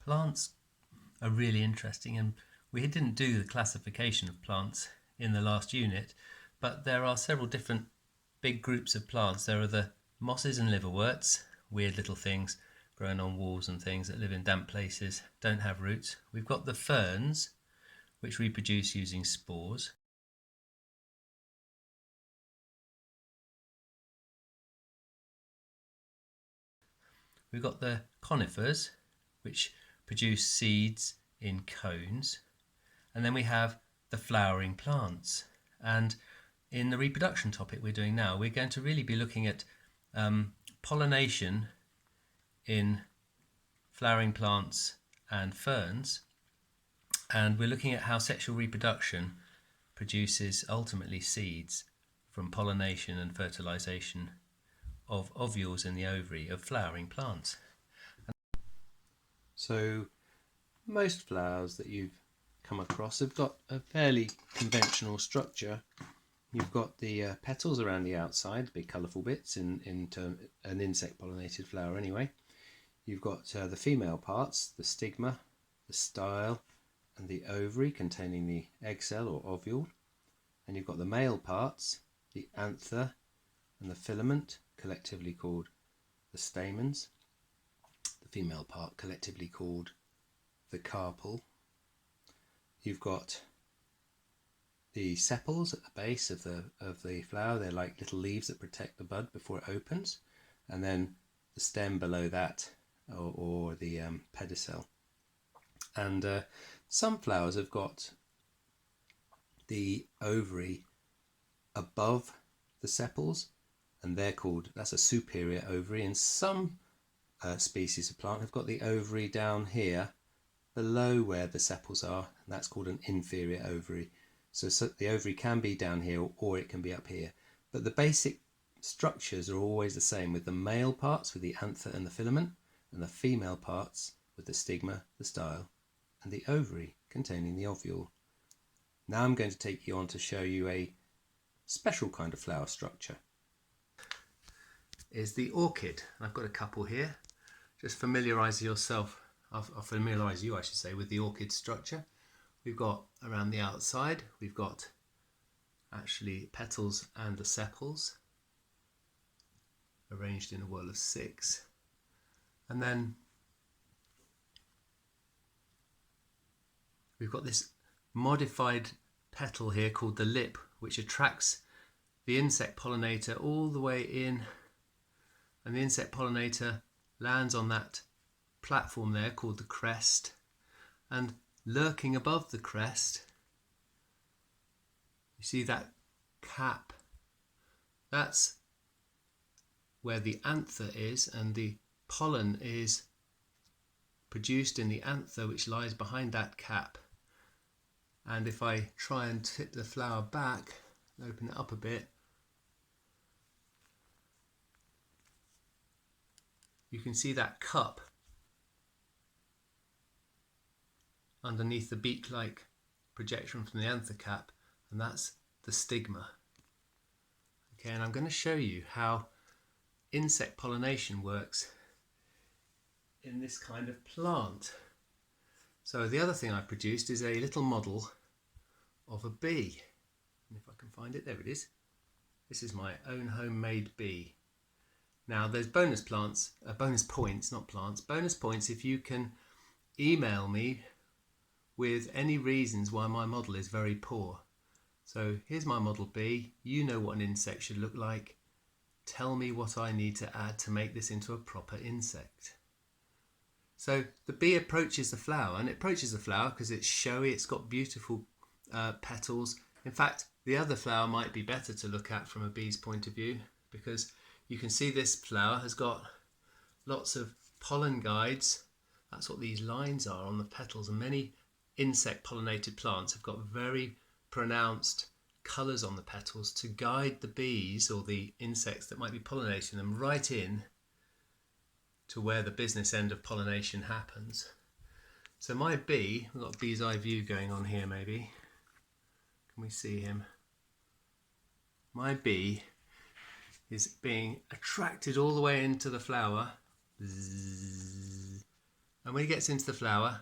Plants are really interesting, and we didn't do the classification of plants in the last unit, but there are several different big groups of plants. There are the mosses and liverworts, weird little things growing on walls and things that live in damp places, don't have roots. We've got the ferns, which reproduce using spores. We've got the conifers, which produce seeds in cones. And then we have the flowering plants. And in the reproduction topic we're doing now, we're going to really be looking at pollination in flowering plants and ferns. And we're looking at how sexual reproduction produces ultimately seeds from pollination and fertilization of ovules in the ovary of flowering plants. So most flowers that you've come across have got a fairly conventional structure. You've got the petals around the outside, big colourful bits in an insect pollinated flower anyway. You've got the female parts, the stigma, the style and the ovary containing the egg cell or ovule. And you've got the male parts, the anther and the filament, collectively called the stamens. The female part collectively called the carpel. You've got the sepals at the base of the flower. They're like little leaves that protect the bud before it opens, and then the stem below that, or the pedicel. And some flowers have got the ovary above the sepals, and that's a superior ovary. And some species of plant have got the ovary down here below where the sepals are, and that's called an inferior ovary. So the ovary can be down here or it can be up here, but the basic structures are always the same, with the male parts with the anther and the filament, and the female parts with the stigma, the style and the ovary containing the ovule. Now I'm going to take you on to show you a special kind of flower structure. Is the orchid. I've got a couple here. Just familiarise yourself, I'll familiarise you I should say, with the orchid structure. We've got around the outside, we've got actually petals and the sepals arranged in a whorl of 6. And then we've got this modified petal here called the lip, which attracts the insect pollinator all the way in, and the insect pollinator lands on that platform there called the crest, and lurking above the crest you see that cap. That's where the anther is, and the pollen is produced in the anther which lies behind that cap. And if I try and tip the flower back and open it up a bit, you can see that cup underneath the beak-like projection from the anther cap, and that's the stigma. Okay, and I'm going to show you how insect pollination works in this kind of plant. So the other thing I produced is a little model of a bee, and if I can find it, there it is. This is my own homemade bee. Now there's bonus points, not plants, bonus points if you can email me with any reasons why my model is very poor. So here's my model bee. You know what an insect should look like. Tell me what I need to add to make this into a proper insect. So the bee approaches the flower, and it approaches the flower because it's showy, it's got beautiful petals. In fact, the other flower might be better to look at from a bee's point of view, because you can see this flower has got lots of pollen guides. That's what these lines are on the petals, and many insect pollinated plants have got very pronounced colours on the petals to guide the bees or the insects that might be pollinating them right in to where the business end of pollination happens. So my bee, we've got a bee's eye view going on here maybe. Can we see him? My bee is being attracted all the way into the flower. Bzzz. And when he gets into the flower,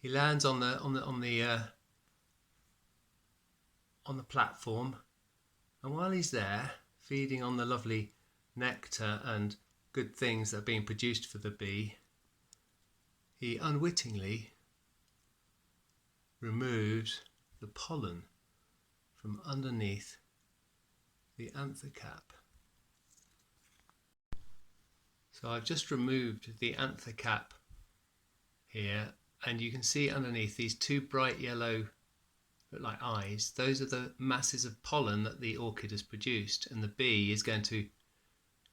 he lands on the platform, and while he's there feeding on the lovely nectar and good things that are being produced for the bee, he unwittingly removes the pollen from underneath the anther cap. So I've just removed the anther cap here, and you can see underneath these two bright yellow, look like eyes. Those are the masses of pollen that the orchid has produced, and the bee is going to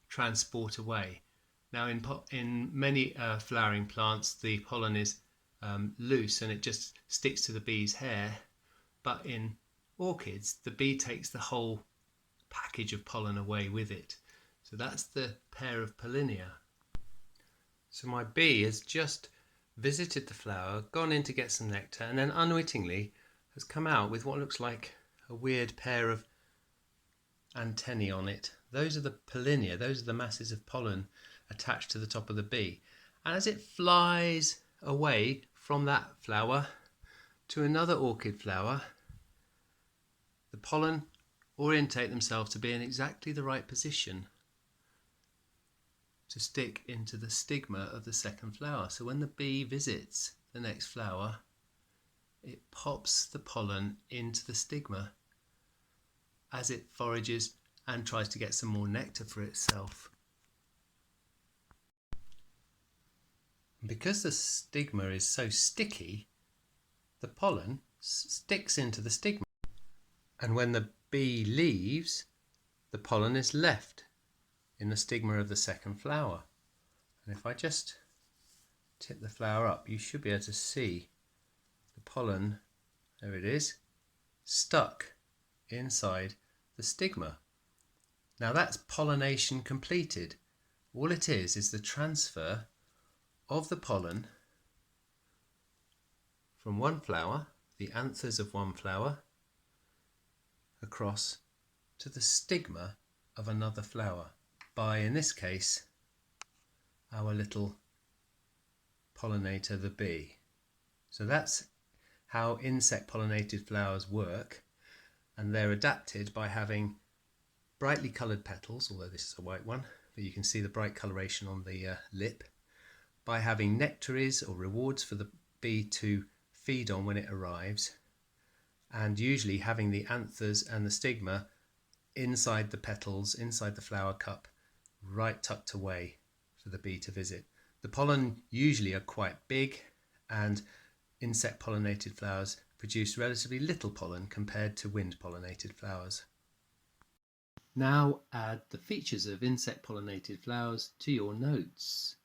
transport away. Now in many flowering plants the pollen is loose and it just sticks to the bee's hair, but in orchids the bee takes the whole package of pollen away with it. So that's the pair of pollinia. So my bee has just visited the flower, gone in to get some nectar, and then unwittingly has come out with what looks like a weird pair of antennae on it. Those are the pollinia, those are the masses of pollen attached to the top of the bee. And as it flies away from that flower to another orchid flower, the pollen orientate themselves to be in exactly the right position to stick into the stigma of the second flower. So when the bee visits the next flower, it pops the pollen into the stigma as it forages and tries to get some more nectar for itself. Because the stigma is so sticky, the pollen sticks into the stigma, and when the bee leaves, the pollen is left in the stigma of the second flower. And if I just tip the flower up, you should be able to see the pollen, there it is, stuck inside the stigma. Now that's pollination completed. All it is the transfer of the pollen from one flower, the anthers of one flower, across to the stigma of another flower by, in this case, our little pollinator, the bee. So that's how insect pollinated flowers work, and they're adapted by having brightly coloured petals, although this is a white one, but you can see the bright coloration on the lip, by having nectaries or rewards for the bee to feed on when it arrives, and usually having the anthers and the stigma inside the petals, inside the flower cup, right tucked away for the bee to visit. The pollen usually are quite big, and insect pollinated flowers produce relatively little pollen compared to wind pollinated flowers. Now add the features of insect pollinated flowers to your notes.